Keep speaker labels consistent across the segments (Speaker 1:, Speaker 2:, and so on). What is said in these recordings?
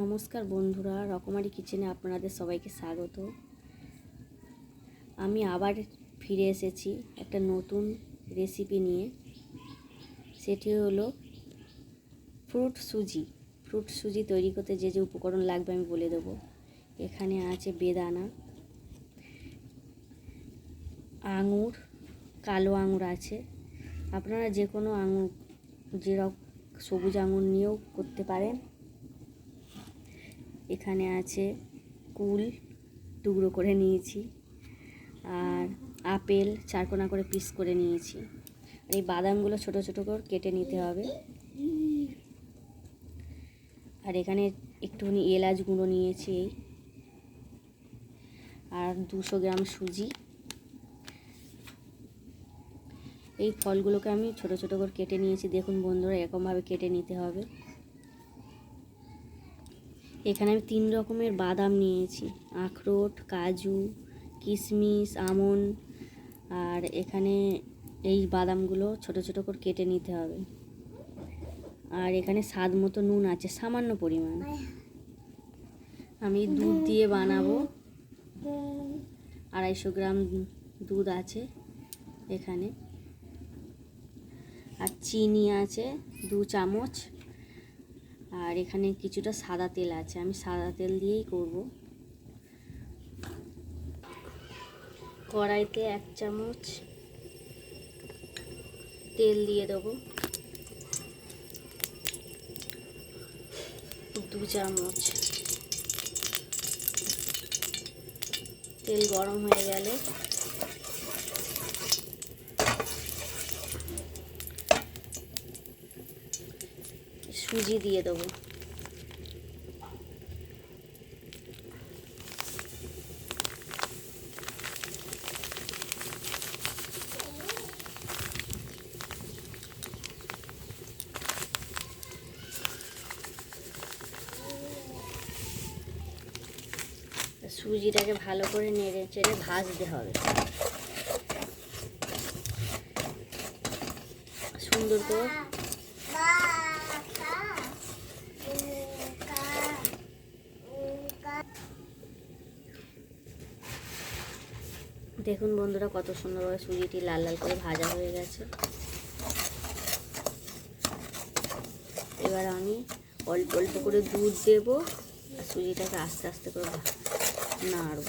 Speaker 1: নমস্কার বন্ধুরা, রকমারি কিচেনে আপনাদের সবাইকে স্বাগত। আমি আবার ফিরে এসেছি একটা নতুন রেসিপি নিয়ে। সেটি হলো ফ্রুট সুজি তৈরি করতে যে যে উপকরণ লাগবে আমি বলে দেবো। এখানে আছে বেদানা, আঙুর, কালো আঙুর আছে। আপনারা যে কোনো আঙুর, যেরকম সবুজ আঙুর নিয়েও করতে পারেন। এখানে আছে কুল টুকরো করে নিয়েছি, আর আপেল চারকোনা করে পিস করে নিয়েছি। আর এই বাদামগুলো ছোট ছোট করে কেটে নিতে হবে। আর এখানে একটুখানি এলাচ গুঁড়ো নিয়েছি, আর 200 গ্রাম সুজি। এই ফলগুলোকে আমি ছোট ছোট করে কেটে নিয়েছি। দেখুন বন্ধুরা, এরকমভাবে কেটে নিতে হবে। এখানে আমি 3 রকমের বাদাম নিয়েছি, আখরোট, কাজু, কিশমিশ, আমন্ড। আর এখানে এই বাদামগুলো ছোট ছোট করে কেটে নিতে হবে। আর এখানে স্বাদ মতো নুন আছে, সামান্য পরিমাণ। আমি দুধ দিয়ে বানাবো। 250 গ্রাম দুধ আছে এখানে। আর চিনি আছে 2 চামচ। আর এখানে কিছুটা সাদা তেল আছে, আমি সাদা তেল দিয়েই করব। কড়াইতে 1 চামচ তেল দিয়ে দেবো, 2 চামচ। তেল গরম হয়ে গেলে সুজি দিয়ে দেবো। সুজিটাকে ভালো করে নেড়ে চেড়ে ভাজতে হবে, সুন্দর করে। দেখুন বন্ধুরা, কত সুন্দরভাবে সুজিটি লাল লাল করে ভাজা হয়ে গেছে। এবার আমি অল্প অল্প করে দুধ দেব, সুজিটাকে আস্তে আস্তে করে নাড়ব।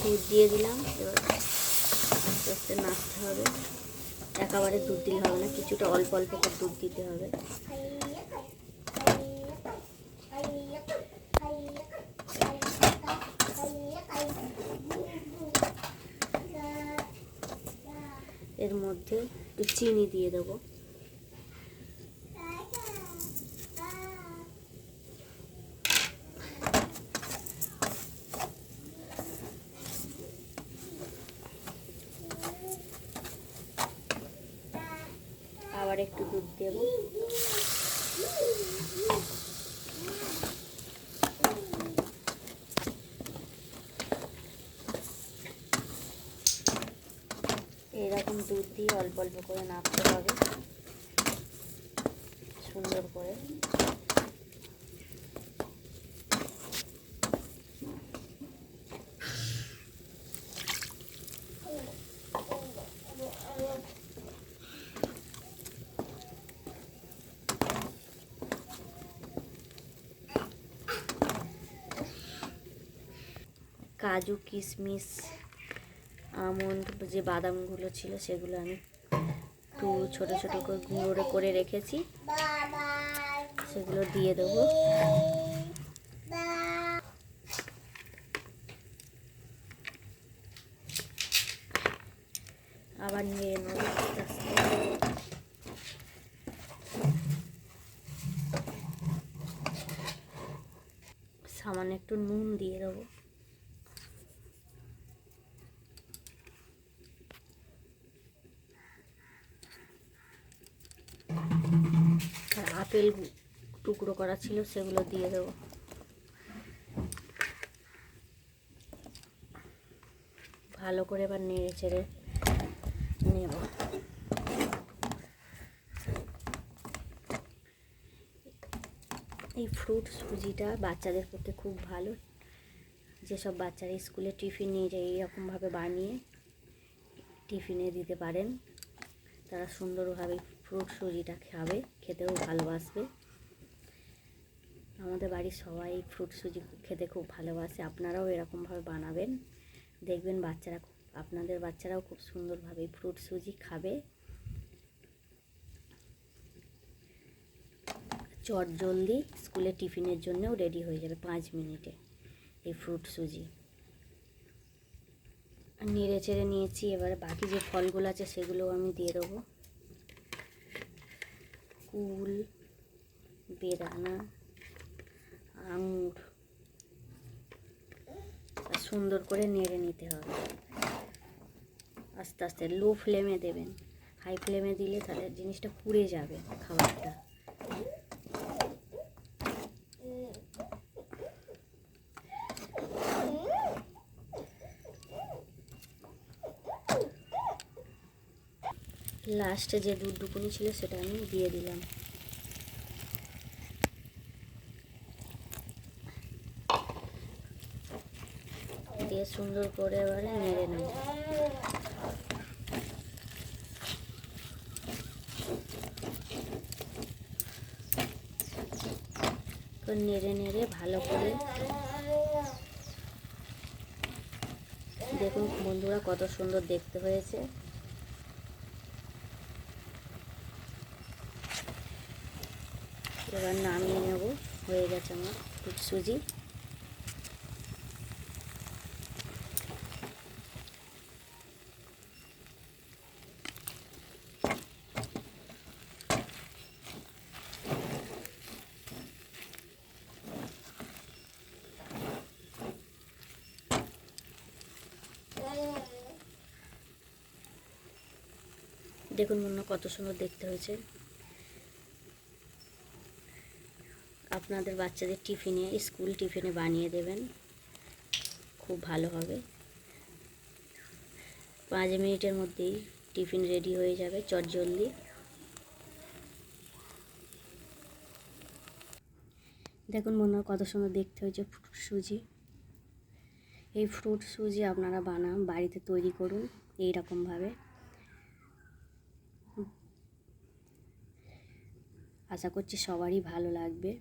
Speaker 1: দুধ দিয়ে দিলাম, এবার আস্তে আস্তে নাড়তে হবে। একেবারে দুধ দিলে হবে না, কিছুটা অল্প অল্প করে দুধ দিতে হবে। এর মধ্যে একটু চিনি দিয়ে দেবো। আবার একটু দুধ দেব। এরকম দুধ দিয়ে অল্প অল্প করে নাড়তে হবে সুন্দর করে। কাজু, কিশমিশ, আমন্ড, যে বাদামগুলো ছিল সেগুলো আমি একটু ছোট ছোট করে গুঁড়ো করে রেখেছি, সেগুলো দিয়ে দেবো। আবার নিয়ে নেব আস্তে আস্তে। সামান্য একটু নুন দিয়ে দেবো। আর আপেল টুকরো করা ছিল সেগুলো দিয়ে দেবো। ভালো করে এবার নেড়ে চেড়ে নেব। এই ফ্রুট সুজিটা বাচ্চাদের পক্ষে খুব ভালো। যেসব বাচ্চারা স্কুলে টিফিন নিয়ে যায় এইরকমভাবে বানিয়ে টিফিনে দিতে পারেন। তারা সুন্দরভাবে ফ্রুট সুজিটা খাবে, খেতেও ভালোবাসবে। আমাদের বাড়ির সবাই ফ্রুট সুজি খেতে খুব ভালোবাসে। আপনারাও এরকমভাবে বানাবেন, দেখবেন আপনাদের বাচ্চারাও খুব সুন্দরভাবে ফ্রুট সুজি খাবে। চটজলদি স্কুলে টিফিনের জন্যও রেডি হয়ে যাবে 5 মিনিটে এই ফ্রুট সুজি। নেড়ে চেড়ে নিয়েছি, এবারে বাকি যে ফলগুলো আছে সেগুলোও আমি দিয়ে দেবো। কুল, বেদানা, আঙুর, সুন্দর করে নেড়ে নিতে হবে। আস্তে আস্তে লো ফ্লেমে দেবেন, হাই ফ্লেমে দিলে তাহলে জিনিসটা পুড়ে যাবে খাবারটা। লাস্টে যে দুধটুকুনি ছিল সেটা আমি দিয়ে দিলাম। দিয়ে সুন্দর করে এবারে নেড়ে নেব। তো নেড়ে নেড়ে ভালো করে দেখুন বন্ধুরা কত সুন্দর দেখতে হয়েছে। এবার নামিয়ে নেব, হয়ে গেছে আমার ফ্রুট সুজি। দেখুন বন্ধুরা কত সুন্দর দেখতে হয়েছে। আপনাদের বাচ্চাদের টিফিনে, স্কুল টিফিনে বানিয়ে দেবেন, খুব ভালো হবে। 5 মিনিটের মধ্যেই টিফিন রেডি হয়ে যাবে চটজলদি। দেখুন বন্ধুরা কত সুন্দর দেখতে হয়েছে ফ্রুট সুজি। এই ফ্রুট সুজি আপনারা বাড়িতে তৈরি করুন এইরকমভাবে। আশা করছি সবারই ভালো লাগবে।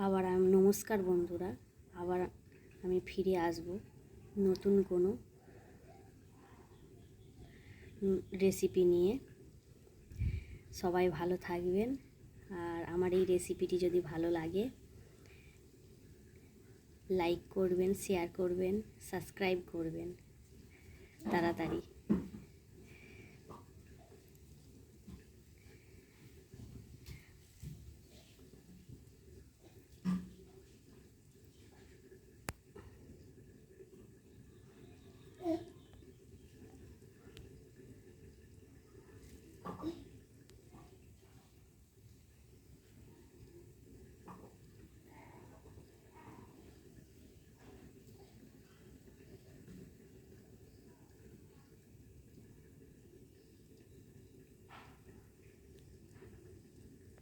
Speaker 1: আবার নমস্কার বন্ধুরা, আবার আমি ফিরে আসব নতুন কোনো রেসিপি নিয়ে। সবাই ভালো থাকবেন। আর আমার এই রেসিপিটি যদি ভালো লাগে লাইক করবেন, শেয়ার করবেন, সাবস্ক্রাইব করবেন তাড়াতাড়ি।